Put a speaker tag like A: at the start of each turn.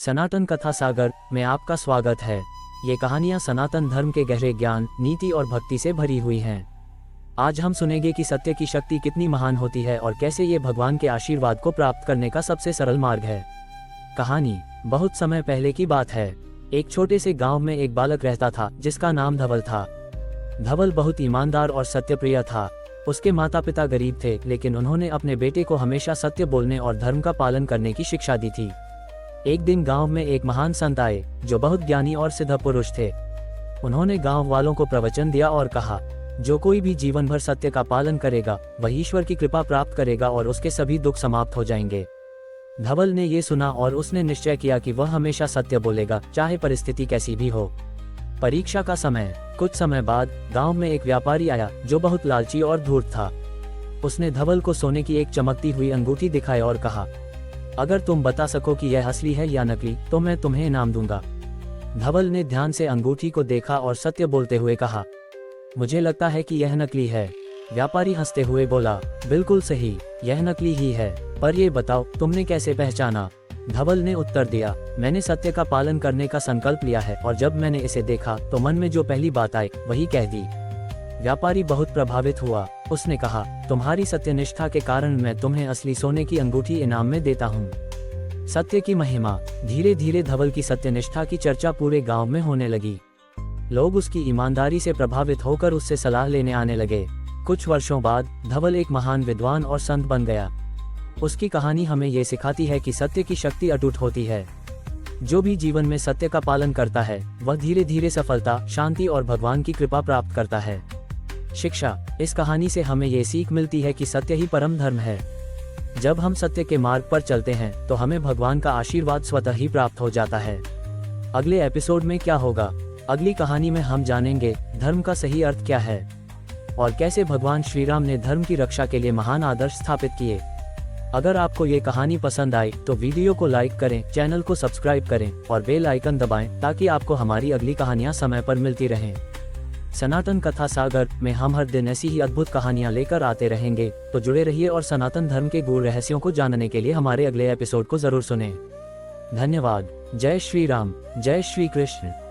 A: सनातन कथा सागर में आपका स्वागत है। ये कहानियाँ सनातन धर्म के गहरे ज्ञान, नीति और भक्ति से भरी हुई हैं। आज हम सुनेंगे कि सत्य की शक्ति कितनी महान होती है और कैसे ये भगवान के आशीर्वाद को प्राप्त करने का सबसे सरल मार्ग है। कहानी बहुत समय पहले की बात है। एक छोटे से गांव में एक बालक रहता था जिसका नाम धवल था। धवल बहुत ईमानदार और सत्यप्रिय था। उसके माता पिता गरीब थे, लेकिन उन्होंने अपने बेटे को हमेशा सत्य बोलने और धर्म का पालन करने की शिक्षा दी थी। एक दिन गांव में एक महान संत आए जो बहुत ज्ञानी और सिद्ध पुरुष थे। उन्होंने गांव वालों को प्रवचन दिया और कहा, जो कोई भी जीवन भर सत्य का पालन करेगा वह ईश्वर की कृपा प्राप्त करेगा और उसके सभी दुख समाप्त हो जाएंगे। धवल ने ये सुना और उसने निश्चय किया कि वह हमेशा सत्य बोलेगा, चाहे परिस्थिति कैसी भी हो। परीक्षा का समय। कुछ समय बाद गांव में एक व्यापारी आया जो बहुत लालची और धूर्त था। उसने धवल को सोने की एक चमकती हुई अंगूठी दिखाई और कहा, अगर तुम बता सको कि यह असली है या नकली तो मैं तुम्हें इनाम दूंगा। धवल ने ध्यान से अंगूठी को देखा और सत्य बोलते हुए कहा, मुझे लगता है कि यह नकली है। व्यापारी हंसते हुए बोला, बिल्कुल सही, यह नकली ही है, पर ये बताओ तुमने कैसे पहचाना? धवल ने उत्तर दिया, मैंने सत्य का पालन करने का संकल्प लिया है और जब मैंने इसे देखा तो मन में जो पहली बात आई वही कह दी। व्यापारी बहुत प्रभावित हुआ। उसने कहा, तुम्हारी सत्यनिष्ठा के कारण मैं तुम्हें असली सोने की अंगूठी इनाम में देता हूँ। सत्य की महिमा। धीरे धीरे धवल की सत्यनिष्ठा की चर्चा पूरे गांव में होने लगी। लोग उसकी ईमानदारी से प्रभावित होकर उससे सलाह लेने आने लगे। कुछ वर्षों बाद धवल एक महान विद्वान और संत बन गया। उसकी कहानी हमें ये सिखाती है कि सत्य की शक्ति अटूट होती है। जो भी जीवन में सत्य का पालन करता है वह धीरे धीरे सफलता, शांति और भगवान की कृपा प्राप्त करता है। शिक्षा। इस कहानी से हमें ये सीख मिलती है कि सत्य ही परम धर्म है। जब हम सत्य के मार्ग पर चलते हैं तो हमें भगवान का आशीर्वाद स्वतः ही प्राप्त हो जाता है। अगले एपिसोड में क्या होगा? अगली कहानी में हम जानेंगे धर्म का सही अर्थ क्या है और कैसे भगवान श्री राम ने धर्म की रक्षा के लिए महान आदर्श स्थापित किए। अगर आपको ये कहानी पसंद आई तो वीडियो को लाइक करें, चैनल को सब्सक्राइब करें और बेल आइकन दबाएं ताकि आपको हमारी अगली कहानियां समय पर मिलती रहें। सनातन कथा सागर में हम हर दिन ऐसी ही अद्भुत कहानियां लेकर आते रहेंगे, तो जुड़े रहिए और सनातन धर्म के गूढ़ रहस्यों को जानने के लिए हमारे अगले एपिसोड को जरूर सुनें। धन्यवाद। जय श्री राम, जय श्री कृष्ण।